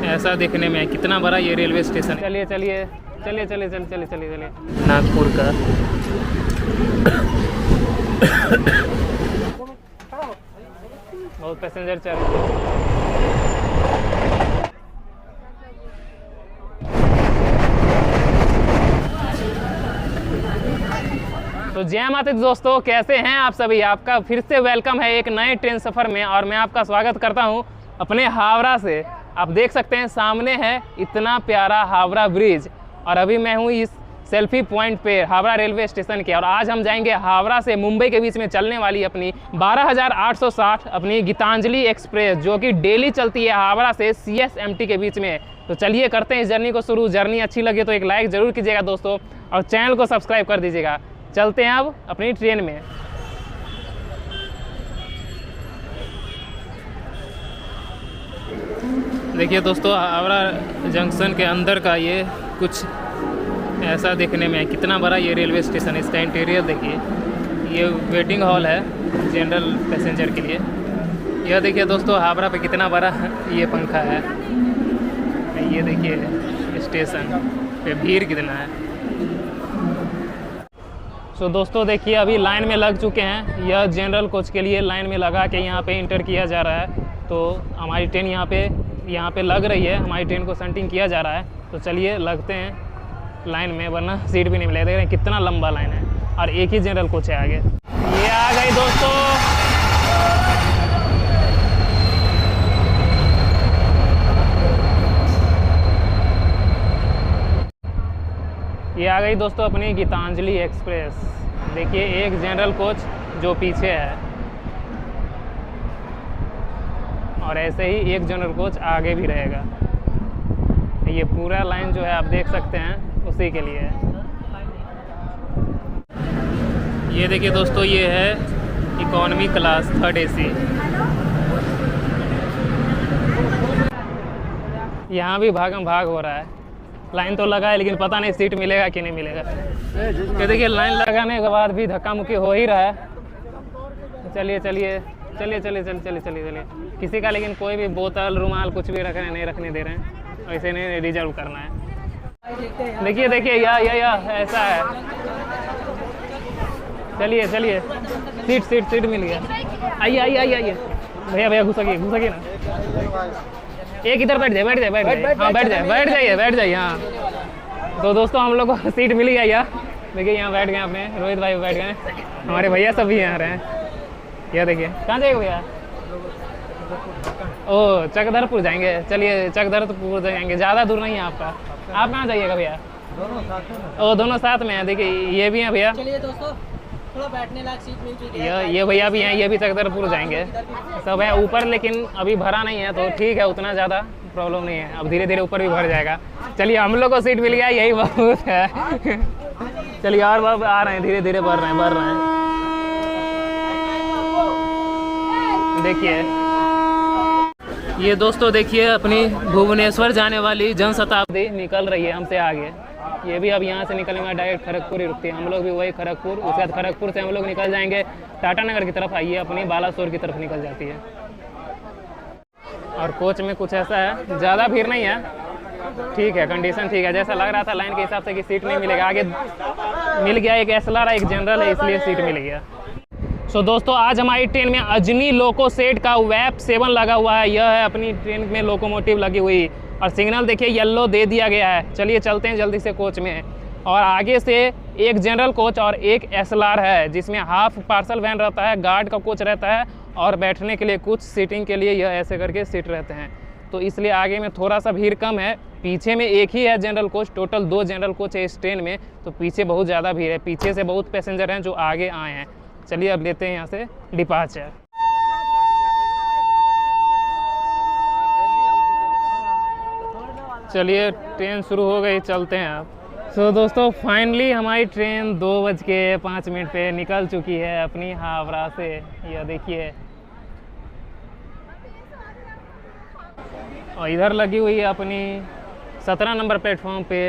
ऐसा देखने में कितना बड़ा ये रेलवे स्टेशन है। चलिए चलिए चलिए चलिए चलिए चलिए चलिए चलिए नागपुर का बहुत पैसेंजर चल रहे हैं। तो जय माता दी दोस्तों, कैसे हैं आप सभी। आपका फिर से वेलकम है एक नए ट्रेन सफ़र में और मैं आपका स्वागत करता हूं अपने हावड़ा से। आप देख सकते हैं सामने है इतना प्यारा हावड़ा ब्रिज और अभी मैं हूं इस सेल्फी पॉइंट पे हावड़ा रेलवे स्टेशन के। और आज हम जाएंगे हावड़ा से मुंबई के बीच में चलने वाली अपनी 12,860 अपनी गीतांजलि एक्सप्रेस, जो कि डेली चलती है हावड़ा से CSMT के बीच में। तो चलिए करते हैं इस जर्नी को शुरू। जर्नी अच्छी लगे तो एक लाइक ज़रूर कीजिएगा दोस्तों और चैनल को सब्सक्राइब कर दीजिएगा। चलते हैं अब अपनी ट्रेन में। देखिए दोस्तों, हावड़ा जंक्शन के अंदर का ये कुछ ऐसा देखने में कितना बड़ा ये रेलवे स्टेशन है। इसका इंटीरियर देखिए, ये वेटिंग हॉल है जनरल पैसेंजर के लिए। यह देखिए दोस्तों, हावड़ा पे कितना बड़ा ये पंखा है। ये देखिए स्टेशन पे भीड़ कितना है। सो दोस्तों देखिए, अभी लाइन में लग चुके हैं। यह जनरल कोच के लिए लाइन में लगा के यहाँ पे इंटर किया जा रहा है। तो हमारी ट्रेन यहाँ पे लग रही है। हमारी ट्रेन को सेंटिंग किया जा रहा है। तो चलिए लगते हैं लाइन में, वरना सीट भी नहीं मिलेगा। देख रहे हैं कितना लंबा लाइन है और एक ही जनरल कोच है आगे। ये आ गई दोस्तों, ये आ गई दोस्तों अपनी गीतांजलि एक्सप्रेस। देखिए एक जनरल कोच जो पीछे है और ऐसे ही एक जनरल कोच आगे भी रहेगा। ये पूरा लाइन जो है आप देख सकते हैं उसी के लिए है। ये देखिए दोस्तों, ये है इकोनॉमी क्लास 3rd AC। यहाँ भी भागम भाग हो रहा है। लाइन तो लगा है लेकिन पता नहीं सीट मिलेगा कि नहीं मिलेगा। ये देखिए लाइन लगाने के बाद भी धक्का मुक्की हो ही रहा है। चलिए चलिए चलिए चलिए चलिए चलिए चलिए चलिए किसी का लेकिन कोई भी बोतल रुमाल कुछ भी रखने नहीं रखने दे रहे हैं। ऐसे नहीं रिजर्व करना है। देखिए देखिए या ऐसा है। चलिए चलिए सीट मिल गया। आइए आइए आइए आइए भैया घुसकिए ना। एक इधर बैठ जाए हाँ बैठ जाइए हाँ। तो दोस्तों हम लोग को सीट मिल गया यार। देखिए यहाँ बैठ गए अपने रोहित भाई बैठ गए। हमारे भैया सब भी यहाँ रहे हैं। यह देखिए कहाँ जाएगा भैया? ओ चकधरपुर जाएंगे। चलिए चकधरपुर जाएंगे, ज़्यादा दूर नहीं है आपका। आप कहाँ जाइएगा भैया? दोनों साथ में हैं। देखिए ये भी हैं भैया। चलिए दोस्तों थोड़ा बैठने लायक सीट मिल चुकी है। ये भैया भी हैं, ये भी चकधरपुर जाएंगे। सब है ऊपर लेकिन अभी भरा नहीं है तो ठीक है, उतना ज़्यादा प्रॉब्लम नहीं है। अब धीरे धीरे ऊपर भी भर जाएगा। चलिए हम लोग को सीट मिल गया, यही बहुत है। चलिए और अब आ रहे हैं, धीरे धीरे बढ़ रहे हैं। देखिए ये दोस्तों देखिए अपनी भुवनेश्वर जाने वाली जनशताब्दी निकल रही है हमसे आगे। ये भी अब यहाँ से निकलेंगे डायरेक्ट खड़गपुर ही रुकती है। हम लोग भी वही खड़गपुर, उसके बाद खड़गपुर से हम लोग निकल जाएंगे टाटा नगर की तरफ। आइए अपनी बालासोर की तरफ निकल जाती है। और कोच में कुछ ऐसा है, ज़्यादा भीड़ नहीं है, ठीक है, कंडीशन ठीक है। जैसा लग रहा था लाइन के हिसाब से कि सीट नहीं मिलेगा, आगे मिल गया। एक SLR एक जनरल है, इसलिए सीट मिल गया। सो दोस्तों आज हमारी ट्रेन में अजनी लोको सेट का WAP 7 लगा हुआ है। यह है अपनी ट्रेन में लोकोमोटिव लगी हुई और सिग्नल देखिए येलो दे दिया गया है। चलिए चलते हैं जल्दी से कोच में। और आगे से एक जनरल कोच और एक SLR है, जिसमें हाफ पार्सल वैन रहता है, गार्ड का कोच रहता है और बैठने के लिए कुछ सीटिंग के लिए यह ऐसे करके सीट रहते हैं। तो इसलिए आगे में थोड़ा सा भीड़ कम है। पीछे में एक ही है general coach, total 2 general coach है इस ट्रेन में। तो पीछे बहुत ज़्यादा भीड़ है, पीछे से बहुत पैसेंजर हैं जो आगे आए हैं। चलिए अब लेते हैं यहाँ से डिपार्चर। चलिए ट्रेन शुरू हो गई, चलते हैं अब। सो दोस्तों फाइनली हमारी ट्रेन 2:05 पे निकल चुकी है अपनी हावड़ा से। यह देखिए और इधर लगी हुई है अपनी 17 नंबर प्लेटफॉर्म पे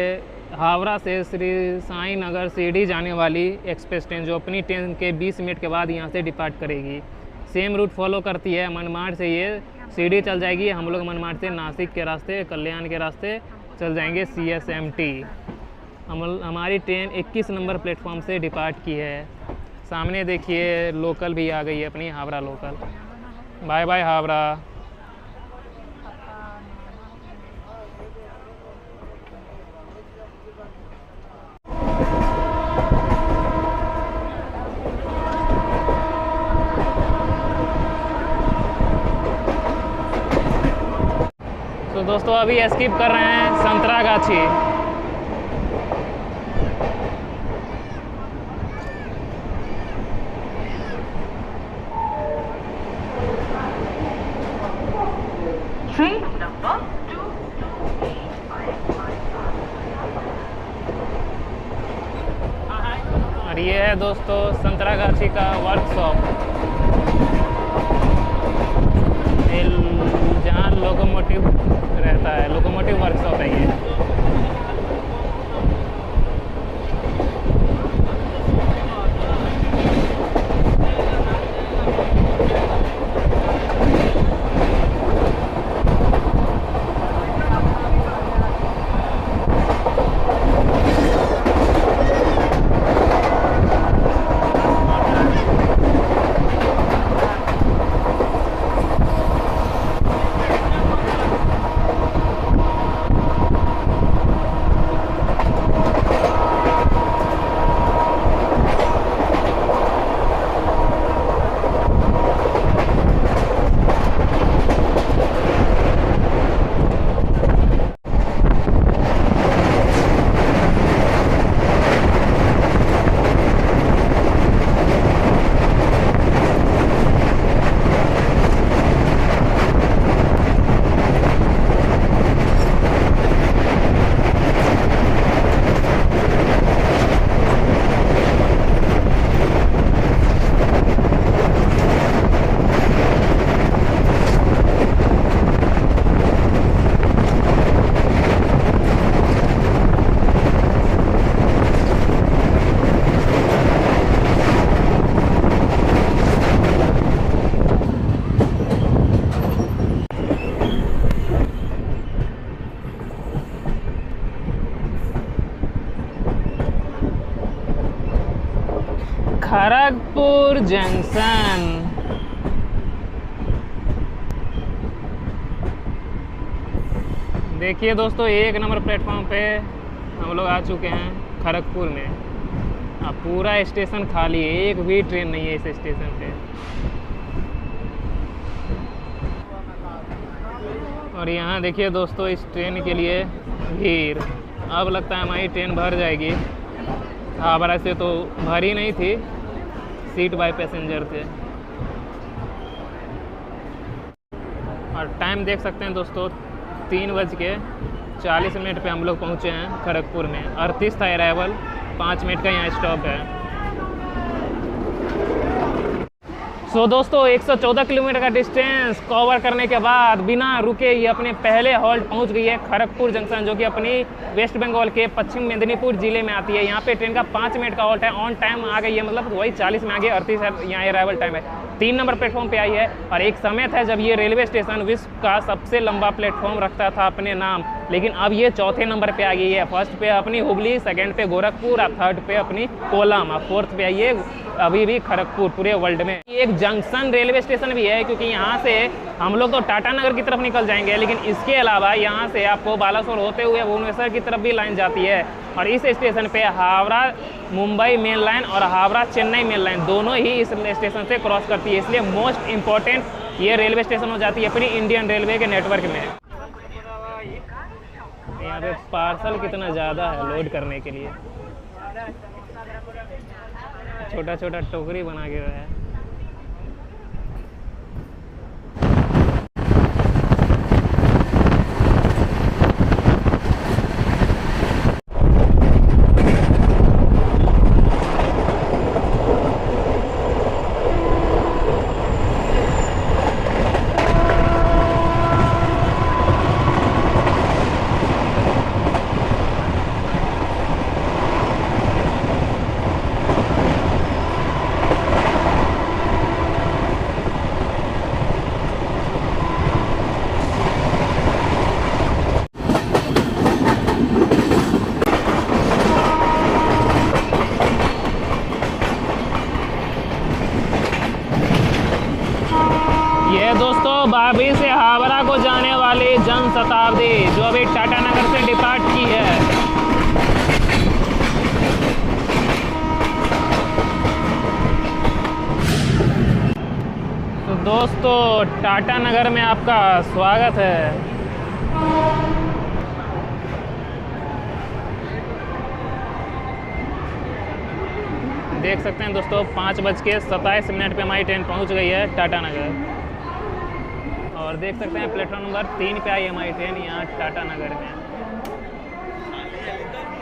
हावड़ा से श्री साई नगर शिरडी जाने वाली एक्सप्रेस ट्रेन, जो अपनी ट्रेन के 20 मिनट के बाद यहाँ से डिपार्ट करेगी। सेम रूट फॉलो करती है। मनमाड से ये सीढ़ी चल जाएगी, हम लोग मनमाड से नासिक के रास्ते, कल्याण के रास्ते चल जाएंगे CSMT। हमारी ट्रेन 21 नंबर प्लेटफॉर्म से डिपार्ट की है। सामने देखिए लोकल भी आ गई है अपनी, Howrah local. Bye bye Howrah. तो दोस्तों अभी स्किप कर रहे हैं संतरागाछी। और ये है दोस्तों संतरागाछी का वर्कशॉप, जहाँ लोकोमोटिव रहता है, लोकोमोटिव वर्कशॉप है ये। खड़गपुर जंक्शन। देखिए दोस्तों 1 नंबर प्लेटफॉर्म पे हम लोग आ चुके हैं खड़गपुर में। अब पूरा स्टेशन खाली है, एक भी ट्रेन नहीं है इस स्टेशन पे। और यहाँ देखिए दोस्तों इस ट्रेन के लिए भीड़। अब लगता है हमारी ट्रेन भर जाएगी। हावड़ा से तो भरी नहीं थी, सीट बाय पैसेंजर थे। और टाइम देख सकते हैं दोस्तों 3:40 पे हम लोग पहुँचे हैं खड़गपुर में। 38 था अराइवल, 5 मिनट का यहाँ स्टॉप है। सो दोस्तों 114 किलोमीटर का डिस्टेंस कवर करने के बाद बिना रुके ये अपने पहले हॉल्ट पहुंच गई है खड़गपुर जंक्शन, जो कि अपनी वेस्ट बंगाल के पश्चिम मेदिनीपुर जिले में आती है। यहाँ पे ट्रेन का 5 मिनट का हॉल्ट है। ऑन टाइम आ गई है, मतलब वही 40 में आ गई। 38 यहाँ अराइवल टाइम है। 3 नंबर प्लेटफॉर्म पे आई है। और एक समय था जब ये रेलवे स्टेशन विश्व का सबसे लंबा प्लेटफॉर्म रखता था अपने नाम, लेकिन अब ये 4थे नंबर पे आ गई है। फर्स्ट पे अपनी हुबली, सेकंड पे गोरखपुर और 3rd पे अपनी कोलम और 4th पे आई है अभी भी खड़गपुर पूरे वर्ल्ड में। एक जंक्शन रेलवे स्टेशन भी है, क्योंकि यहाँ से हम लोग तो टाटा नगर की तरफ निकल जाएंगे, लेकिन इसके अलावा यहाँ से आपको बालासोर होते हुए भुवनेश्वर की तरफ भी लाइन जाती है। और इस स्टेशन पे हावड़ा मुंबई मेन लाइन और हावड़ा चेन्नई मेन लाइन दोनों ही इस स्टेशन से क्रॉस करती है। इसलिए मोस्ट इम्पॉर्टेंट ये रेलवे स्टेशन हो जाती है अपनी इंडियन रेलवे के नेटवर्क में। यहाँ पे पार्सल कितना ज़्यादा है लोड करने के लिए, छोटा छोटा टोकरी बना के रहा है। ये दोस्तों बाबी से हावड़ा को जाने वाली जनशताब्दी जो अभी टाटानगर से डिपार्ट की है। तो दोस्तों टाटानगर में आपका स्वागत है। देख सकते हैं दोस्तों 5:27 पे हमारी ट्रेन पहुंच गई है टाटानगर। और देख सकते हैं प्लेटफॉर्म नंबर 3 पे आई है हमारी ट्रेन यहाँ टाटानगर में।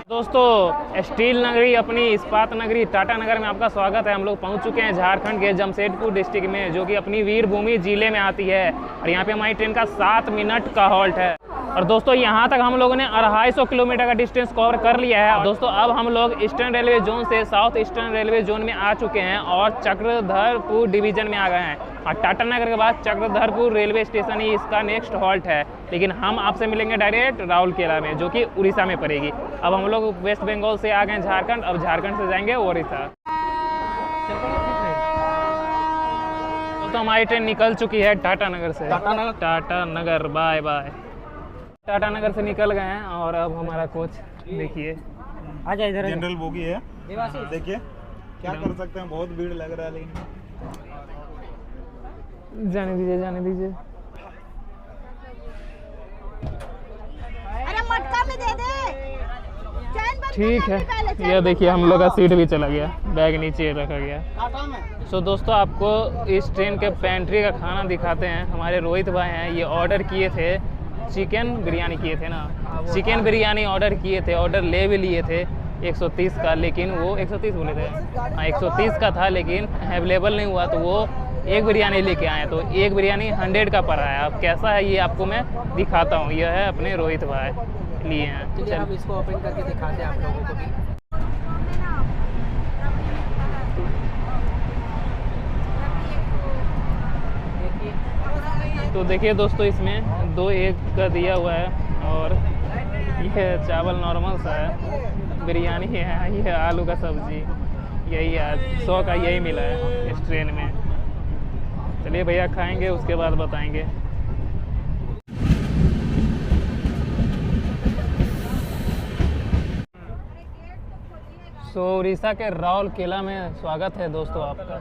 दोस्तों स्टील नगरी अपनी इस्पात नगरी टाटानगर में आपका स्वागत है। हम लोग पहुंच चुके हैं झारखंड के जमशेदपुर डिस्ट्रिक्ट में, जो कि अपनी वीर भूमि जिले में आती है। और यहाँ पे हमारी ट्रेन का 7 मिनट का हॉल्ट है। और दोस्तों यहाँ तक हम लोगों ने 250 किलोमीटर का डिस्टेंस कवर कर लिया है। दोस्तों अब हम लोग ईस्टर्न रेलवे जोन से साउथ ईस्टर्न रेलवे जोन में आ चुके हैं और चक्रधरपुर डिवीजन में आ गए हैं। और टाटानगर के बाद चक्रधरपुर रेलवे स्टेशन ही इसका नेक्स्ट हॉल्ट है। लेकिन हम आपसे मिलेंगे डायरेक्ट राउरकेला में, जो कि उड़ीसा में पड़ेगी। अब हम लोग वेस्ट बंगाल से आ गए झारखंड, अब झारखंड से जाएंगे उड़ीसा। तो हमारी ट्रेन निकल चुकी है टाटानगर से। Tatanagar bye bye. टाटानगर से निकल गए हैं और अब हमारा कोच देखिए आ जाए इधर। जनरल बोगी है, देखिए क्या कर सकते हैं, बहुत भीड़ लग रहा है लेकिन जाने दीजिए जाने दीजिए। अरे मटका में दे दे। ठीक है, ये देखिए हम लोग का सीट भी चला गया, बैग नीचे रखा गया। सो दोस्तों आपको इस ट्रेन के पेंट्री का खाना दिखाते हैं। हमारे रोहित भाई हैं, ये ऑर्डर किए थे चिकन बिरयानी किए थे ना, चिकन बिरयानी ऑर्डर किए थे, ऑर्डर ले भी लिए थे 130 का, लेकिन वो 130 बोले थे, हाँ 130 का था लेकिन अवेलेबल नहीं हुआ, तो वो एक बिरयानी लेके आए। तो एक बिरयानी 100 का पड़ा है। अब कैसा है ये आपको मैं दिखाता हूँ। यह है अपने रोहित भाई लिए हैं। चलिए हम इसको ओपन करके दिखाते हैं आप लोगों को भी। तो देखिए दोस्तों इसमें 2 एग का दिया हुआ है और यह चावल नॉर्मल सा है, बिरयानी है, ये आलू का सब्जी, यही है 100 का यही मिला है इस ट्रेन में। चलिए भैया खाएंगे उसके बाद बताएंगे। सो उड़ीसा के राउरकेला में स्वागत है दोस्तों आपका।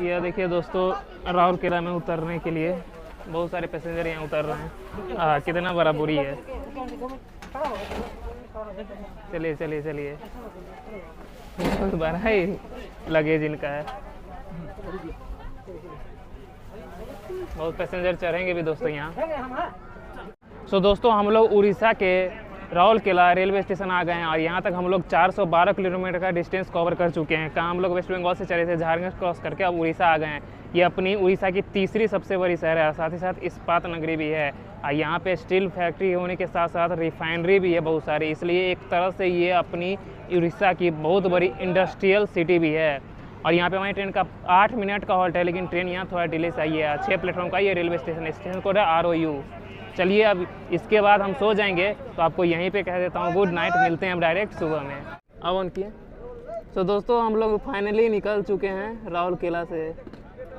यह देखिए दोस्तों राउरकेला में उतरने के लिए बहुत सारे पैसेंजर यहाँ उतर रहे हैं। कितना बड़ा बोरी है। चलिए चलिए चलिए, बड़ा ही लगेज इनका है। बहुत पैसेंजर चढ़ेंगे भी दोस्तों यहाँ। सो दोस्तों हम लोग उड़ीसा के राउरकेला रेलवे स्टेशन आ गए हैं और यहाँ तक हम लोग 412 किलोमीटर का डिस्टेंस कवर कर चुके हैं। कहाँ हम लोग वेस्ट बंगाल से चले थे, झारखंड क्रॉस करके अब उड़ीसा आ गए हैं। ये अपनी उड़ीसा की तीसरी सबसे बड़ी शहर है, साथ ही साथ इस्पात नगरी भी है। और यहाँ पे स्टील फैक्ट्री होने के साथ साथ रिफाइनरी भी है बहुत सारी, इसलिए एक तरह से ये अपनी उड़ीसा की बहुत बड़ी इंडस्ट्रियल सिटी भी है। और यहाँ पे हमारी ट्रेन का 8 मिनट का हॉल्ट है, लेकिन ट्रेन यहाँ थोड़ा डिले से आई है। 6 प्लेटफॉर्म का ये रेलवे स्टेशन, स्टेशन कोड है ROU। चलिए अब इसके बाद हम सो जाएंगे, तो आपको यहीं पे कह देता हूँ गुड नाइट। मिलते हैं हम डायरेक्ट सुबह में। अब ऑन किए। तो दोस्तों हम लोग फाइनली निकल चुके हैं राउरकेला से।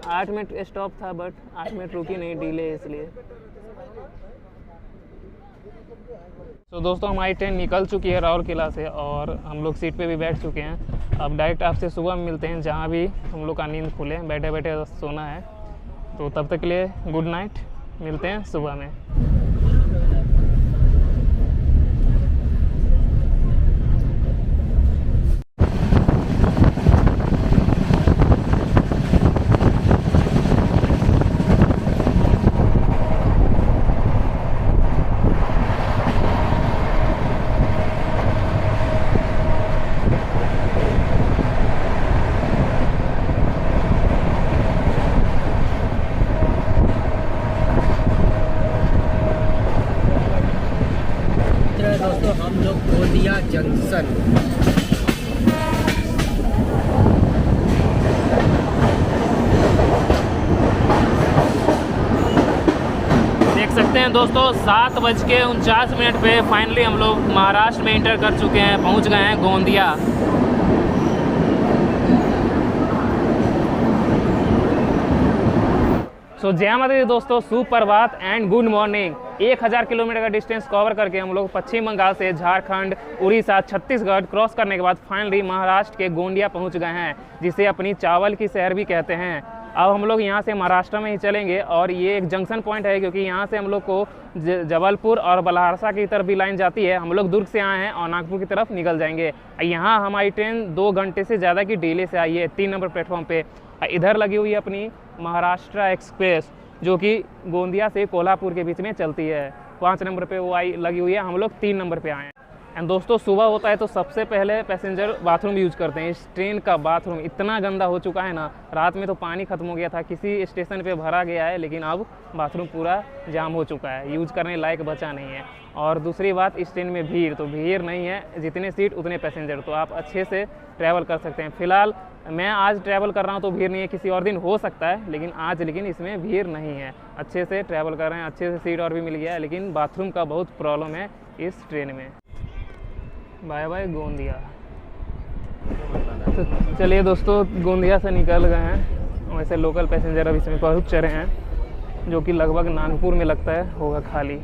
8 मिनट स्टॉप था बट 8 मिनट रुकी नहीं, डिले इसलिए। तो दोस्तों हमारी ट्रेन निकल चुकी है राउरकेला से और हम लोग सीट पे भी बैठ चुके हैं। अब डायरेक्ट आपसे सुबह मिलते हैं, जहाँ भी हम लोग का नींद खुले। बैठे बैठे सोना है, तो तब तक के लिए गुड नाइट। मिलते हैं सुबह में। दोस्तों हम लोग गोंदिया जंक्शन। देख सकते देखते हैं दोस्तों 7:49 पे फाइनली हम लोग महाराष्ट्र में इंटर कर चुके हैं, पहुंच गए हैं गोंदिया। सो जय माता दी दोस्तों, सुप्रभात एंड गुड मॉर्निंग। 1000 किलोमीटर का डिस्टेंस कवर करके हम लोग पश्चिम बंगाल से झारखंड, उड़ीसा, छत्तीसगढ़ क्रॉस करने के बाद फाइनली महाराष्ट्र के गोंदिया पहुंच गए हैं, जिसे अपनी चावल की शहर भी कहते हैं। अब हम लोग यहाँ से महाराष्ट्र में ही चलेंगे और ये एक जंक्शन पॉइंट है, क्योंकि यहाँ से हम लोग को जबलपुर और बलहारसा की तरफ भी लाइन जाती है। हम लोग दुर्ग से आए हैं और नागपुर की तरफ निकल जाएंगे। यहाँ हमारी ट्रेन 2 घंटे से ज़्यादा की डिले से आई है 3 नंबर प्लेटफॉर्म पे। इधर लगी हुई है अपनी महाराष्ट्र एक्सप्रेस, जो कि गोंदिया से कोल्हापुर के बीच में चलती है। 5 नंबर पे वो लगी हुई है, हम लोग 3 नंबर पे आए हैं। एंड दोस्तों सुबह होता है तो सबसे पहले पैसेंजर बाथरूम यूज करते हैं। इस ट्रेन का बाथरूम इतना गंदा हो चुका है ना, रात में तो पानी खत्म हो गया था, किसी स्टेशन पे भरा गया है, लेकिन अब बाथरूम पूरा जाम हो चुका है, यूज करने लायक बचा नहीं है। और दूसरी बात, इस ट्रेन में भीड़ तो भीड़ नहीं है, जितने सीट उतने पैसेंजर, तो आप अच्छे से ट्रैवल कर सकते हैं। फिलहाल मैं आज ट्रैवल कर रहा हूँ तो भीड़ नहीं है, किसी और दिन हो सकता है, लेकिन इसमें भीड़ नहीं है। अच्छे से ट्रैवल कर रहे हैं, अच्छे से सीट और भी मिल गया है, लेकिन बाथरूम का बहुत प्रॉब्लम है इस ट्रेन में। Bye bye Gondia. तो चलिए दोस्तों, गोंदिया से निकल गए हैं। वैसे लोकल पैसेंजर अब इसमें पहुँच रहे हैं, जो कि लगभग नागपुर में लगता है होगा खाली।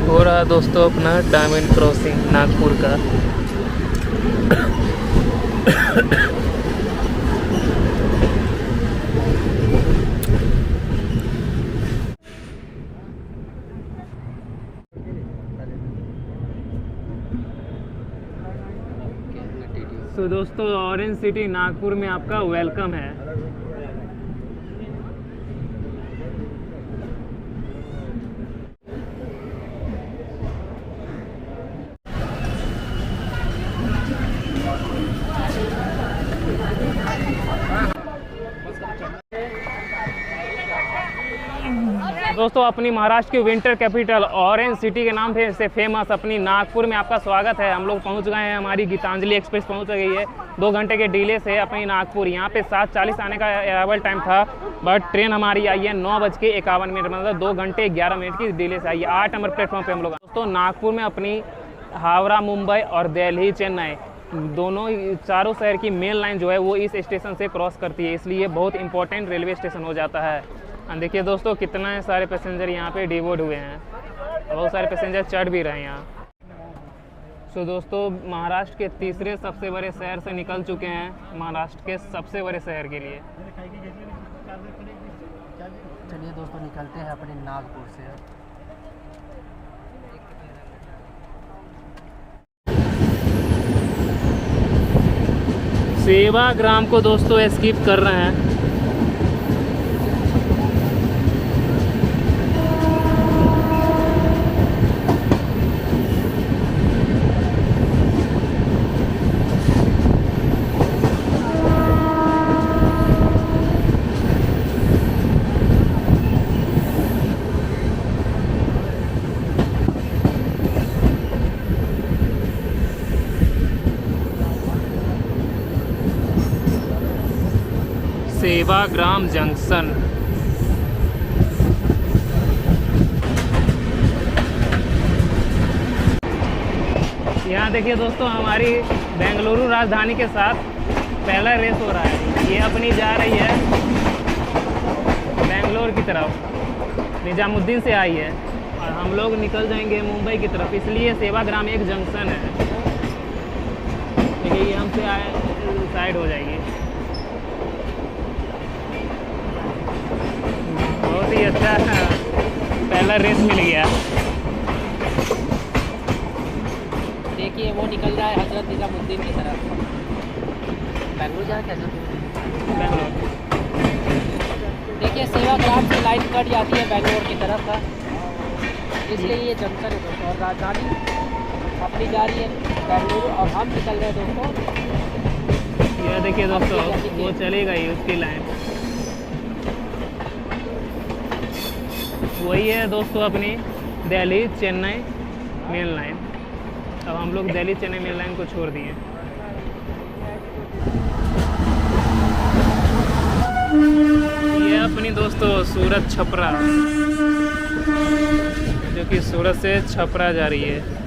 हो रहा दोस्तों अपना डायमंड क्रॉसिंग नागपुर का। तो दोस्तों ऑरेंज सिटी नागपुर में आपका वेलकम है। दोस्तों अपनी महाराष्ट्र की विंटर कैपिटल ऑरेंज सिटी के नाम से फेमस अपनी नागपुर में आपका स्वागत है। हम लोग पहुंच गए हैं, हमारी गीतांजलि एक्सप्रेस पहुंच गई है 2 घंटे के डिले से अपनी नागपुर। यहाँ पे 7:40 आने का अराइवल टाइम था, बट ट्रेन हमारी आई है 9:51, मतलब 2 घंटे 11 मिनट की डिले से आई है। 8 नंबर प्लेटफॉर्म पे हम लोग। दोस्तों नागपुर में अपनी हावड़ा, मुंबई और दिल्ली, चेन्नई दोनों चारों शहर की मेन लाइन जो है वो इस स्टेशन से क्रॉस करती है, इसलिए बहुत इंपॉर्टेंट रेलवे स्टेशन हो जाता है। देखिए दोस्तों कितना सारे पैसेंजर यहाँ पे डिवोर्ड हुए हैं, बहुत सारे पैसेंजर चढ़ भी रहे हैं यहाँ। सो दोस्तों महाराष्ट्र के तीसरे सबसे बड़े शहर से निकल चुके हैं, महाराष्ट्र के सबसे बड़े शहर के लिए। चलिए दोस्तों निकलते हैं अपने नागपुर से। सेवाग्राम को दोस्तों स्किप कर रहे हैं। सेवाग्राम जंक्शन। यहाँ देखिए दोस्तों हमारी बेंगलुरु राजधानी के साथ पहला रेस हो रहा है। ये अपनी जा रही है बेंगलोर की तरफ, निजामुद्दीन से आई है। हम लोग निकल जाएंगे मुंबई की तरफ, इसलिए सेवाग्राम एक जंक्शन है, देखिए ये हमसे साइड हो जाएगी। बहुत ही अच्छा पहला रेस मिल गया। देखिए वो निकल रहा है हजरत निजामुद्दीन की तरफ। बेंगलुरु जा कैसे? बेंगलोर। देखिए सेवाग्राम से लाइन कट जाती है बेंगलोर की तरफ का, इसलिए ये जंक्शन है दोस्तों। और राजधानी अपनी जा रही है बेंगलुरु और हम निकल रहे हैं दोस्तों। ये देखिए दोस्तों वो चलेगा ही उसकी लाइन, वही है दोस्तों अपनी दिल्ली चेन्नई मेन लाइन। अब हम लोग दिल्ली चेन्नई मेन लाइन को छोड़ दिए। ये अपनी दोस्तों सूरत छपरा, जो कि सूरत से छपरा जा रही है।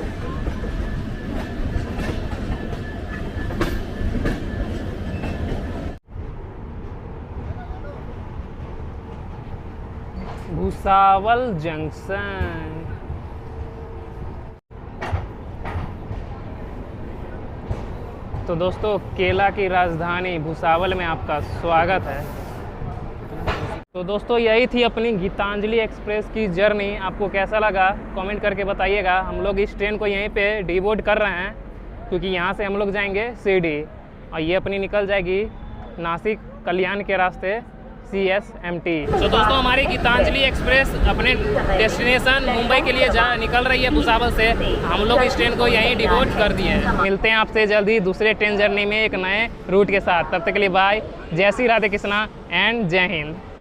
भुसावल जंक्शन। तो दोस्तों केला की राजधानी भुसावल में आपका स्वागत है। तो दोस्तों यही थी अपनी गीतांजलि एक्सप्रेस की जर्नी। आपको कैसा लगा कमेंट करके बताइएगा। हम लोग इस ट्रेन को यहीं पे डिबोर्ड कर रहे हैं, क्योंकि यहाँ से हम लोग जाएंगे शिरडी और ये अपनी निकल जाएगी नासिक कल्याण के रास्ते CSMT। तो दोस्तों हमारी गीतांजलि एक्सप्रेस अपने डेस्टिनेशन मुंबई के लिए निकल रही है भुसावल से। हम लोग इस ट्रेन को यहीं डिबोर्ड कर दिए हैं। मिलते हैं आपसे जल्दी दूसरे ट्रेन जर्नी में एक नए रूट के साथ। तब तक के लिए बाय, जय श्री राधे कृष्णा एंड जय हिंद।